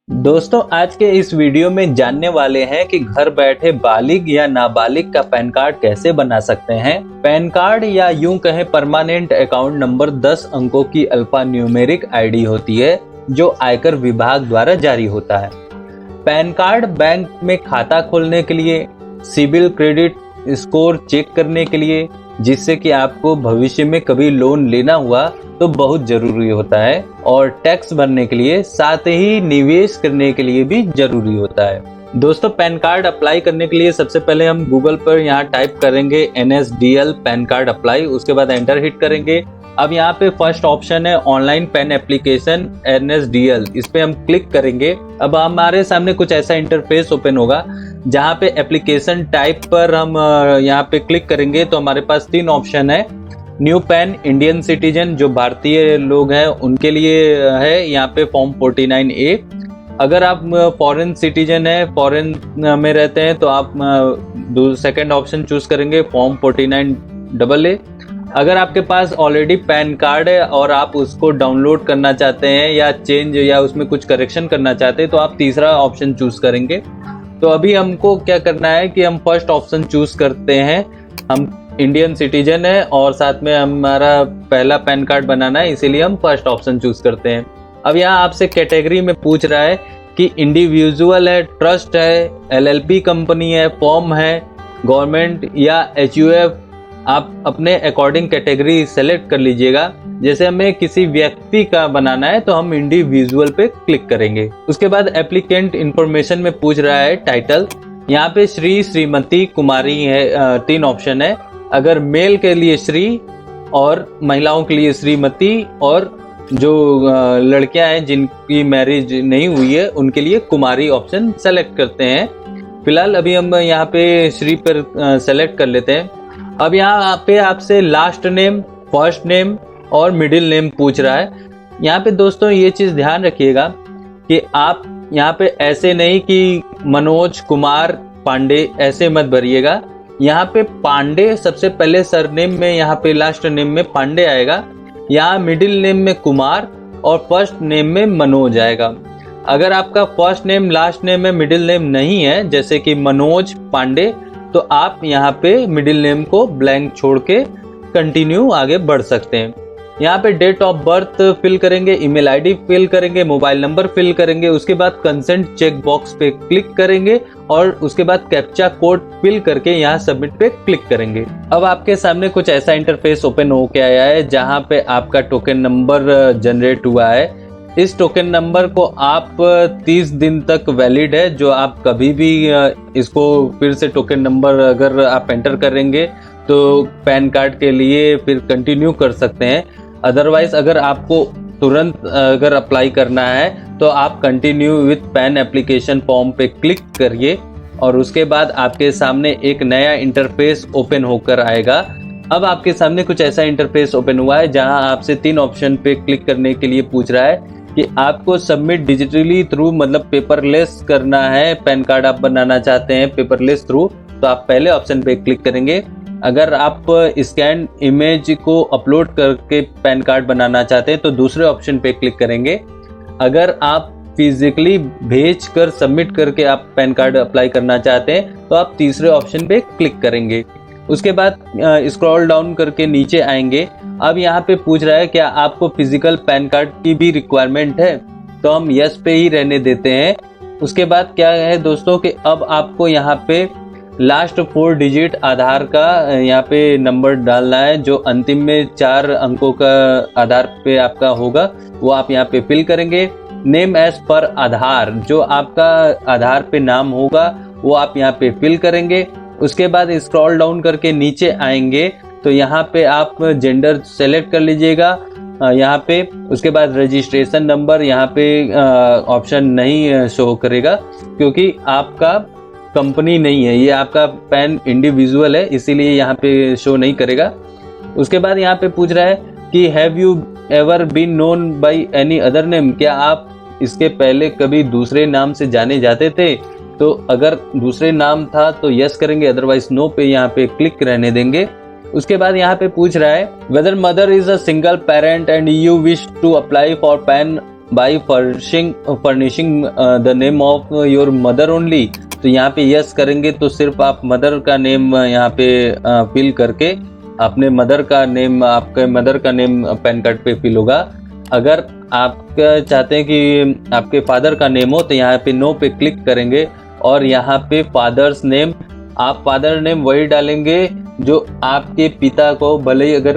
दोस्तों आज के इस वीडियो में जानने वाले हैं कि घर बैठे बालिग या नाबालिग का पैन कार्ड कैसे बना सकते हैं। पैन कार्ड या यूं कहें परमानेंट अकाउंट नंबर 10 अंकों की अल्फा न्यूमेरिक आईडी होती है जो आयकर विभाग द्वारा जारी होता है। पैन कार्ड बैंक में खाता खोलने के लिए, सिविल क्रेडिट स्कोर चेक करने के लिए, जिससे कि आपको भविष्य में कभी लोन लेना हुआ तो बहुत जरूरी होता है, और टैक्स भरने के लिए, साथ ही निवेश करने के लिए भी जरूरी होता है। दोस्तों पैन कार्ड अप्लाई करने के लिए सबसे पहले हम गूगल पर यहाँ टाइप करेंगे NSDL पैन कार्ड अप्लाई, उसके बाद एंटर हिट करेंगे। अब यहाँ पे फर्स्ट ऑप्शन है ऑनलाइन पैन एप्लीकेशन NSDL, इस पे हम क्लिक करेंगे। अब हमारे सामने कुछ ऐसा इंटरफेस ओपन होगा जहाँ पे एप्लीकेशन टाइप पर हम यहाँ पे क्लिक करेंगे तो हमारे पास 3 ऑप्शन है। न्यू पैन इंडियन सिटीजन, जो भारतीय लोग हैं उनके लिए है यहाँ पे फॉर्म 49A। अगर आप फॉरेन सिटीजन है, फॉरेन में रहते हैं, तो आप सेकंड ऑप्शन चूज करेंगे फॉर्म 49AA। अगर आपके पास ऑलरेडी पैन कार्ड है और आप उसको डाउनलोड करना चाहते हैं या चेंज या उसमें कुछ करेक्शन करना चाहते हैं तो आप तीसरा ऑप्शन चूज करेंगे। तो अभी हमको क्या करना है कि हम फर्स्ट ऑप्शन चूज करते हैं। हम इंडियन सिटीजन है और साथ में हमारा पहला पैन कार्ड बनाना है, इसीलिए हम फर्स्ट ऑप्शन चूज करते हैं। अब यहाँ आपसे कैटेगरी में पूछ रहा है कि इंडिविजुअल है, ट्रस्ट है, LLP कंपनी है, फॉर्म है, गवर्नमेंट या HUF। आप अपने अकॉर्डिंग कैटेगरी सेलेक्ट कर लीजिएगा। जैसे हमें किसी व्यक्ति का बनाना है तो हम इंडिविजुअल पे क्लिक करेंगे। उसके बाद एप्लीकेंट इंफॉर्मेशन में पूछ रहा है टाइटल, यहाँ पे श्री, श्रीमती, कुमारी है, 3 ऑप्शन है। अगर मेल के लिए श्री और महिलाओं के लिए श्रीमती, और जो लड़कियां हैं जिनकी मैरिज नहीं हुई है उनके लिए कुमारी ऑप्शन सेलेक्ट करते हैं। फिलहाल अभी हम यहाँ पे श्री पर सेलेक्ट कर लेते हैं। अब यहाँ पे आपसे लास्ट नेम, फर्स्ट नेम और मिडिल नेम पूछ रहा है। यहाँ पे दोस्तों ये चीज ध्यान रखिएगा कि आप यहाँ पे ऐसे नहीं कि मनोज कुमार पांडे ऐसे मत भरिएगा। यहाँ पे पांडे सबसे पहले सरनेम में, यहाँ पे लास्ट नेम में पांडे आएगा, यहाँ मिडिल नेम में कुमार और फर्स्ट नेम में मनोज आएगा। अगर आपका फर्स्ट नेम लास्ट नेम में मिडिल नेम नहीं है, जैसे कि मनोज पांडे, तो आप यहाँ पे मिडिल नेम को ब्लैंक छोड़ के कंटिन्यू आगे बढ़ सकते हैं। यहाँ पे डेट ऑफ बर्थ फिल करेंगे, ईमेल आईडी फिल करेंगे, मोबाइल नंबर फिल करेंगे, उसके बाद कंसेंट चेक बॉक्स पे क्लिक करेंगे और उसके बाद कैप्चा कोड फिल करके यहाँ सबमिट पे क्लिक करेंगे। अब आपके सामने कुछ ऐसा इंटरफेस ओपन होके आया है जहाँ पे आपका टोकन नंबर जनरेट हुआ है। इस टोकन नंबर को आप 30 दिन तक वैलिड है, जो आप कभी भी इसको फिर से टोकन नंबर अगर आप एंटर करेंगे तो पैन कार्ड के लिए फिर कंटिन्यू कर सकते हैं। अदरवाइज अगर आपको तुरंत अगर अप्लाई करना है तो आप continue with pan application form पे क्लिक करिए और उसके बाद आपके सामने एक नया इंटरफेस ओपन होकर आएगा। अब आपके सामने कुछ ऐसा इंटरफेस ओपन हुआ है जहां आपसे 3 ऑप्शन पे क्लिक करने के लिए पूछ रहा है कि आपको सबमिट डिजिटली थ्रू, मतलब पेपरलेस करना है। पैन कार्ड आप बनाना चाहते हैं पेपरलेस थ्रू, तो आप पहले ऑप्शन पे क्लिक करेंगे। अगर आप स्कैन इमेज को अपलोड करके पैन कार्ड बनाना चाहते हैं तो दूसरे ऑप्शन पे क्लिक करेंगे। अगर आप फिजिकली भेज कर सबमिट करके आप पैन कार्ड अप्लाई करना चाहते हैं तो आप तीसरे ऑप्शन पे क्लिक करेंगे। उसके बाद स्क्रॉल डाउन करके नीचे आएंगे। अब यहाँ पे पूछ रहा है क्या आपको फिजिकल पैन कार्ड की भी रिक्वायरमेंट है, तो हम यस पे ही रहने देते हैं। उसके बाद क्या है दोस्तों कि अब आपको यहाँ पे लास्ट 4 डिजिट आधार का यहाँ पे नंबर डालना है, जो अंतिम में 4 अंकों का आधार पे आपका होगा वो आप यहाँ पे फिल करेंगे। नेम एज पर आधार, जो आपका आधार पे नाम होगा वो आप यहाँ पे फिल करेंगे। उसके बाद स्क्रॉल डाउन करके नीचे आएंगे तो यहाँ पे आप जेंडर सेलेक्ट कर लीजिएगा यहाँ पे। उसके बाद रजिस्ट्रेशन नंबर यहाँ पे ऑप्शन नहीं शो करेगा क्योंकि आपका कंपनी नहीं है, ये आपका पैन इंडिविजुअल है, इसीलिए यहाँ पे शो नहीं करेगा। उसके बाद यहाँ पे पूछ रहा है कि have you ever been known by any other name, क्या आप इसके पहले कभी दूसरे नाम से जाने जाते थे, तो अगर दूसरे नाम था तो यस करेंगे, अदरवाइज नो पे यहाँ पे क्लिक रहने देंगे। उसके बाद यहाँ पे पूछ रहा है whether mother is a single parent and you wish to apply for PAN by furnishing the name of your mother only, तो यहाँ पे यस करेंगे तो सिर्फ आप मदर का नेम यहाँ पे फिल करके अपने मदर का नेम, आपके मदर का नेम पैन कार्ड पे फिल होगा। अगर आप चाहते हैं कि आपके फादर का नेम हो तो यहाँ पे नो पे क्लिक करेंगे और यहाँ पे फादर्स नेम, आप फादर नेम वही डालेंगे जो आपके पिता को, भले ही अगर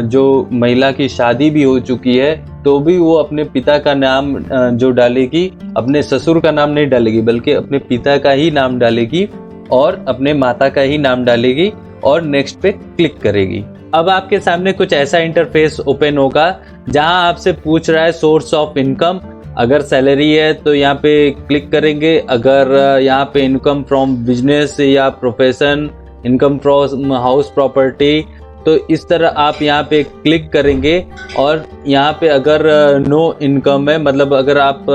जो महिला की शादी भी हो चुकी है तो भी वो अपने पिता का नाम जो डालेगी, अपने ससुर का नाम नहीं डालेगी बल्कि अपने पिता का ही नाम डालेगी और अपने माता का ही नाम डालेगी और नेक्स्ट पे क्लिक करेगी। अब आपके सामने कुछ ऐसा इंटरफेस ओपन होगा जहां आपसे पूछ रहा है सोर्स ऑफ इनकम। अगर सैलरी है तो यहाँ पे क्लिक करेंगे, अगर यहाँ पे इनकम फ्रॉम बिजनेस या profession, income from house property, तो इस तरह आप यहाँ पे क्लिक करेंगे। और यहाँ पे अगर नो इनकम है, मतलब अगर आप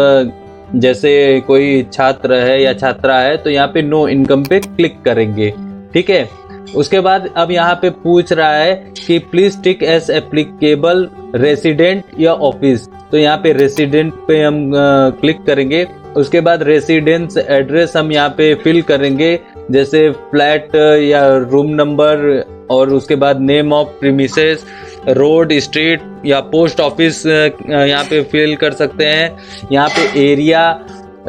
जैसे कोई छात्र है या छात्रा है तो यहाँ पे नो इनकम पे क्लिक करेंगे, ठीक है। उसके बाद अब यहाँ पे पूछ रहा है कि please tick S applicable resident या ऑफिस, तो यहाँ पे रेसिडेंट पे हम क्लिक करेंगे। उसके बाद रेसिडेंस एड्रेस हम यहाँ पे फिल करेंगे, जैसे फ्लैट या रूम नंबर, और उसके बाद name of premises, road, street या पोस्ट ऑफिस यहाँ पे फिल कर सकते हैं। यहाँ पे एरिया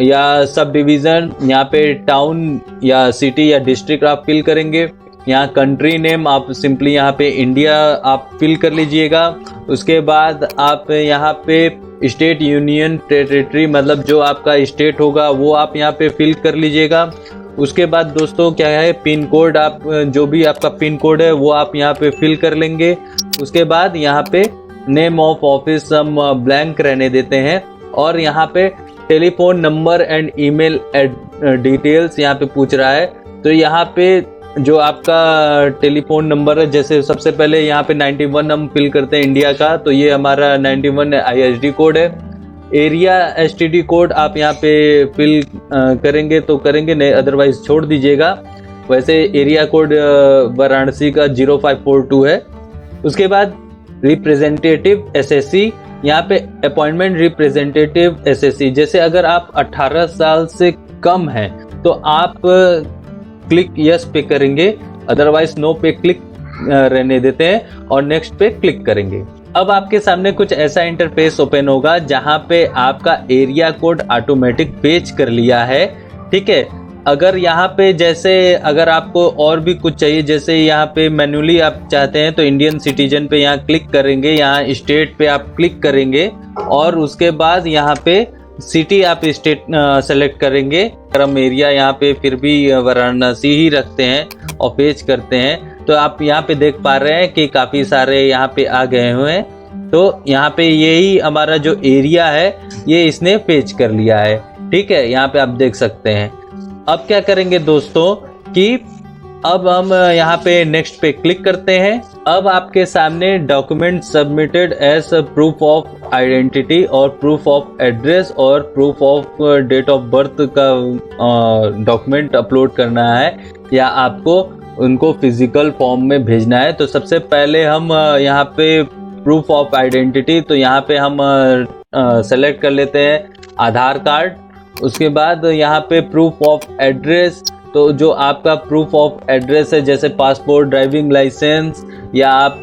या सब डिवीज़न, यहाँ पे टाउन या सिटी या डिस्ट्रिक्ट आप फिल करेंगे। यहाँ कंट्री नेम आप सिंपली यहाँ पे इंडिया आप फिल कर लीजिएगा। उसके बाद आप यहाँ पे स्टेट, यूनियन टेरिटरी, मतलब जो आपका स्टेट होगा वो आप यहाँ पे फिल कर लीजिएगा। उसके बाद दोस्तों क्या है, पिन कोड, आप जो भी आपका पिन कोड है वो आप यहाँ पे फिल कर लेंगे। उसके बाद यहाँ पे नेम ऑफ ऑफिस हम ब्लैंक रहने देते हैं और यहाँ पे telephone number and email details यहाँ पे पूछ रहा है। तो यहाँ पे जो आपका टेलीफोन नंबर है, जैसे सबसे पहले यहाँ पे 91 हम फिल करते हैं इंडिया का, तो ये हमारा 91 ISD कोड है। एरिया STD कोड आप यहाँ पे फिल करेंगे तो करेंगे, नहीं अदरवाइज छोड़ दीजिएगा। वैसे एरिया कोड वाराणसी का 0542 है। उसके बाद रिप्रेजेंटेटिव SSC, यहाँ पे अपॉइंटमेंट रिप्रेजेंटेटिव SSC, जैसे अगर आप 18 साल से कम हैं तो आप क्लिक यस पे करेंगे, अदरवाइज नो पे क्लिक रहने देते हैं और नेक्स्ट पे क्लिक करेंगे। अब आपके सामने कुछ ऐसा इंटरफेस ओपन होगा जहां पे आपका एरिया कोड ऑटोमेटिक पेज कर लिया है, ठीक है। अगर यहाँ पे जैसे अगर आपको और भी कुछ चाहिए, जैसे यहाँ पे मैन्युअली आप चाहते हैं तो इंडियन सिटीजन पे यहाँ क्लिक करेंगे, यहाँ स्टेट पे आप क्लिक करेंगे और उसके बाद यहाँ पे सिटी आप स्टेट सेलेक्ट करेंगे। अगर हम एरिया यहाँ पे फिर भी वाराणसी ही रखते हैं और पेज करते हैं तो आप यहाँ पे देख पा रहे हैं कि काफ़ी सारे यहाँ पे आ गए हुए हैं। तो यहाँ पे यही हमारा जो एरिया है ये इसने पेज कर लिया है, ठीक है, यहाँ पे आप देख सकते हैं। अब क्या करेंगे दोस्तों कि अब हम यहाँ पे नेक्स्ट पे क्लिक करते हैं। अब आपके सामने document submitted as proof of identity और प्रूफ ऑफ एड्रेस और proof of date of birth का डॉक्यूमेंट अपलोड करना है या आपको उनको फिजिकल फॉर्म में भेजना है। तो सबसे पहले हम यहाँ पे प्रूफ ऑफ आइडेंटिटी, तो यहाँ पे हम सेलेक्ट कर लेते हैं आधार कार्ड। उसके बाद यहाँ पे प्रूफ ऑफ एड्रेस, तो जो आपका प्रूफ ऑफ एड्रेस है जैसे पासपोर्ट, ड्राइविंग लाइसेंस या आप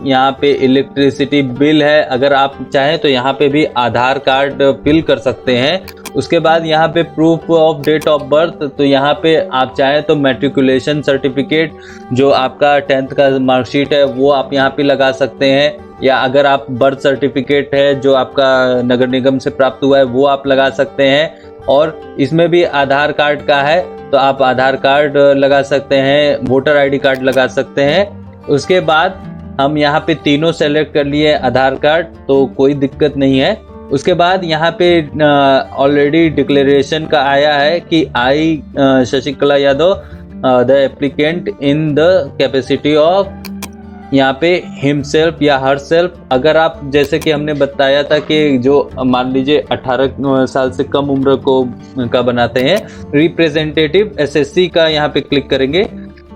यहाँ पे इलेक्ट्रिसिटी बिल है, अगर आप चाहें तो यहाँ पे भी आधार कार्ड फिल कर सकते हैं। उसके बाद यहाँ पे proof of date of birth, तो यहाँ पे आप चाहें तो मैट्रिकुलेशन सर्टिफिकेट, जो आपका 10th का मार्कशीट है वो आप यहाँ पे लगा सकते हैं, या अगर आप बर्थ सर्टिफिकेट है जो आपका नगर निगम से प्राप्त हुआ है वो आप लगा सकते हैं। और इसमें भी आधार कार्ड का है तो आप आधार कार्ड लगा सकते हैं, वोटर ID कार्ड लगा सकते हैं। उसके बाद हम यहाँ पे तीनों सेलेक्ट कर लिए आधार कार्ड, तो कोई दिक्कत नहीं है। उसके बाद यहाँ पे ऑलरेडी डिक्लेरेशन का आया है कि I Shashikala Yadav the applicant in the capacity of यहाँ पे हिमसेल्फ या हर सेल्फ। अगर आप जैसे कि हमने बताया था कि जो मान लीजिए 18 साल से कम उम्र का बनाते हैं, रिप्रेजेंटेटिव SSC का यहाँ पे क्लिक करेंगे।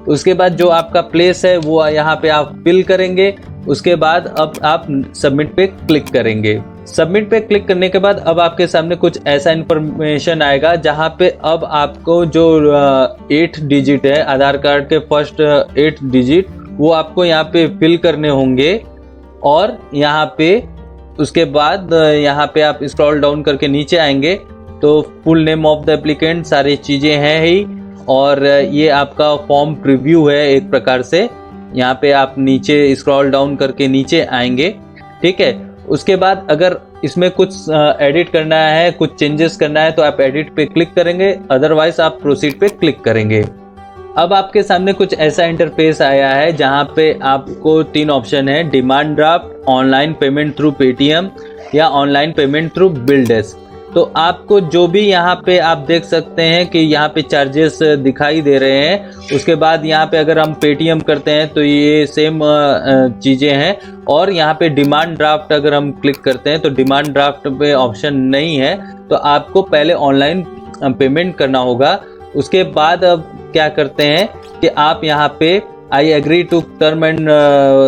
उसके बाद जो आपका प्लेस है वो यहाँ पे आप फिल करेंगे। उसके बाद अब आप सबमिट पे क्लिक करेंगे। सबमिट पे क्लिक करने के बाद अब आपके सामने कुछ ऐसा इन्फॉर्मेशन आएगा जहां पे अब आपको जो 8 डिजिट है, आधार कार्ड के फर्स्ट 8 डिजिट, वो आपको यहाँ पे फिल करने होंगे। और यहाँ पे उसके बाद यहाँ पे आप स्क्रॉल डाउन करके नीचे आएंगे तो full name of the applicant, सारी चीज़ें हैं ही। और ये आपका फॉर्म प्रीव्यू है एक प्रकार से। यहाँ पे आप नीचे स्क्रॉल डाउन करके नीचे आएंगे, ठीक है। उसके बाद अगर इसमें कुछ एडिट करना है, कुछ चेंजेस करना है तो आप एडिट पे क्लिक करेंगे, अदरवाइज आप प्रोसीड पे क्लिक करेंगे। अब आपके सामने कुछ ऐसा इंटरफेस आया है जहां पे आपको 3 ऑप्शन है, demand draft, online payment through Paytm या online payment through bill desk. तो आपको जो भी यहाँ पे आप देख सकते हैं कि यहाँ पे चार्जेस दिखाई दे रहे हैं। उसके बाद यहाँ पे अगर हम पेटीएम करते हैं तो ये सेम चीज़ें हैं। और यहाँ पे डिमांड ड्राफ्ट अगर हम क्लिक करते हैं तो डिमांड ड्राफ्ट पे ऑप्शन नहीं है, तो आपको पहले ऑनलाइन पेमेंट करना होगा। उसके बाद अब क्या करते हैं कि आप यहाँ पे I agree to term and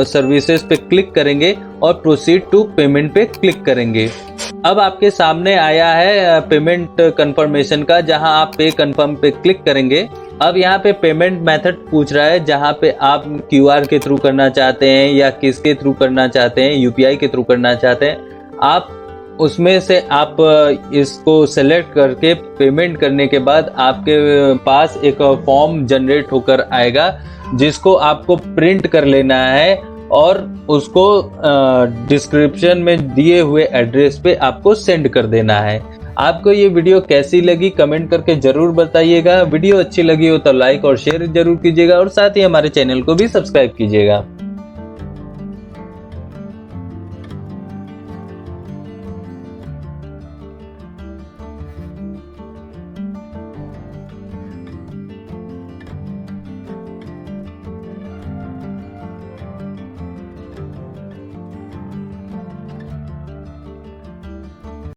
services पे क्लिक करेंगे और प्रोसीड टू पेमेंट पे क्लिक करेंगे। अब आपके सामने आया है पेमेंट कंफर्मेशन का, जहां आप पे कंफर्म पे क्लिक करेंगे। अब यहाँ पे पेमेंट मेथड पूछ रहा है, जहां पे आप क्यूआर के थ्रू करना चाहते हैं या किसके थ्रू करना चाहते हैं, यूपीआई के थ्रू करना चाहते हैं। आप उसमें से आप इसको सेलेक्ट करके पेमेंट करने के बाद आपके पास एक फॉर्म जनरेट होकर आएगा, जिसको आपको प्रिंट कर लेना है और उसको डिस्क्रिप्शन में दिए हुए एड्रेस पे आपको सेंड कर देना है। आपको ये वीडियो कैसी लगी कमेंट करके जरूर बताइएगा। वीडियो अच्छी लगी हो तो लाइक और शेयर जरूर कीजिएगा और साथ ही हमारे चैनल को भी सब्सक्राइब कीजिएगा।